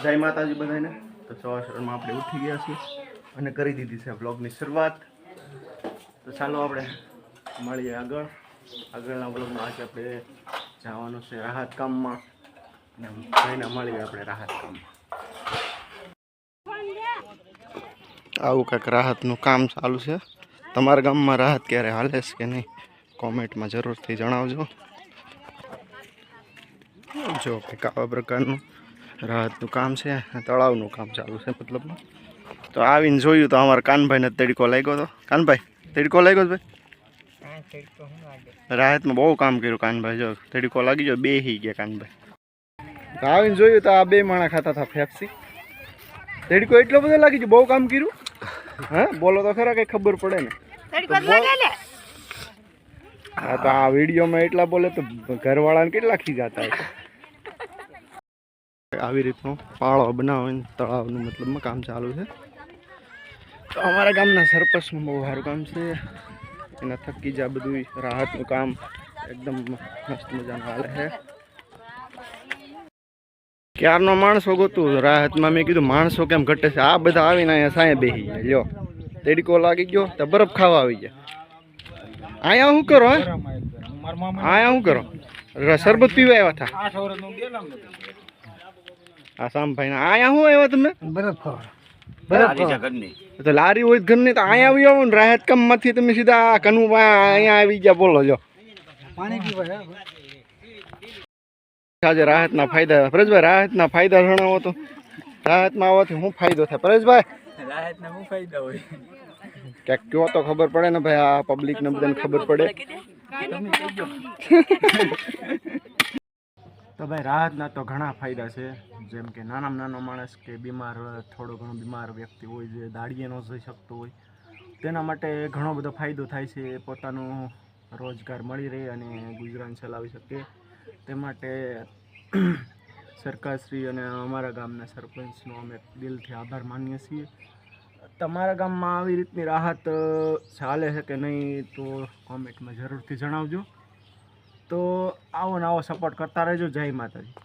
જય માતાજી બધાને। તો સવારમાં આપણે ઉઠી ગયા છીએ અને કરી દીધી છે બ્લોગની શરૂઆત। તો ચાલો આપણે મળીએ આગળના બ્લોગમાં। આજે આપણે જવાનું છે રાહત કામમાં અને જઈને મળીએ આપણે રાહત કામમાં। આવું કંઈક રાહતનું કામ ચાલુ છે। તમારા ગામમાં રાહત ક્યારે હાલે છે કે નહીં કોમેન્ટમાં જરૂરથી જણાવજો। જો કંઈક આવા પ્રકારનું રાહતનું કામ છે, તળાવનું કામ ચાલુ છે મતલબમાં। તો આવીને જોયું તો અમારા કાનભાઈને તડકો લાગ્યો હતો। કાનભાઈ તડકો લાગ્યો તો ભાઈ? રાહતમાં બહુ કામ કર્યું કાનભાઈ। જો તડકો લાગી ગયો, બેસી ગયા કાનભાઈ। તો આવીને જોયું તો આ બે માણા ખાતા હતા ફેફસી। તડકો એટલો બધો લાગી ગયો, બહુ કામ કર્યું। હા બોલો તો ખરા, કઈ ખબર પડે ને। હા તો આ વિડીયોમાં એટલા બોલે તો ઘરવાળાને કેટલા ખીજાતા હશે। આવી રીતનું પાળો બનાવીને તળાવનું મતલબમાં કામ ચાલુ છે। તો અમારા ગામના સરપંચનું બહુ સારું કામ છે। એના થકી જ આ બધું રાહતનું કામ એકદમ મસ્ત મજાનું હાલે છે। ક્યારનો માણસો ગોતું રાહતમાં, મેં કીધું માણસો કેમ ઘટે છે। આ બધા આવીને અહીંયા સાંયે બેસી ગયા। લ્યો તડકો લાગી ગયો તો બરફ ખાવા આવી ગયા। અહીંયા શું કરો? હે અહીંયા શું કરો? શરબત પીવા આવ્યા હતા? આ સામભાઈ અહીંયા શું આવ્યા તમે? બરફ ખાવા। તો લારી હોય ઘરની તો અહીંયા આવી આવો ને। રાહત કામમાંથી તમે સીધા કનુભાઈ અહીંયા આવી ગયા। બોલો જો પાણી પીવા આજે રાહતના ફાયદા। પરેશભાઈ રાહતના ફાયદા જણાવો તો। રાહતમાં આવવાથી શું ફાયદો થાય પરેશભાઈ? રાહતના શું ફાયદા હોય ક્યાંક કયો તો ખબર પડે ને ભાઈ, આ પબ્લિકને બધાને ખબર પડે। તો ભાઈ રાહતના તો ઘણા ફાયદા છે। જેમ કે નાનામાં નાનો માણસ કે બીમાર, થોડો ઘણો બીમાર વ્યક્તિ હોય જે દાડીએ ન જઈ શકતો હોય, તેના માટે ઘણો બધો ફાયદો થાય છે। પોતાનું રોજગાર મળી રહે અને ગુજરાન ચલાવી શકે। તે માટે સરકારશ્રી અને અમારા ગામના સરપંચનો અમે દિલથી આભાર માનીએ છીએ। તમારા ગામમાં આવી રીતની રાહત ચાલે છે કે નહીં તો કોમેન્ટમાં જરૂરથી જણાવજો। તો આવો ને આવો સપોર્ટ કરતા રહેજો। જય માતાજી।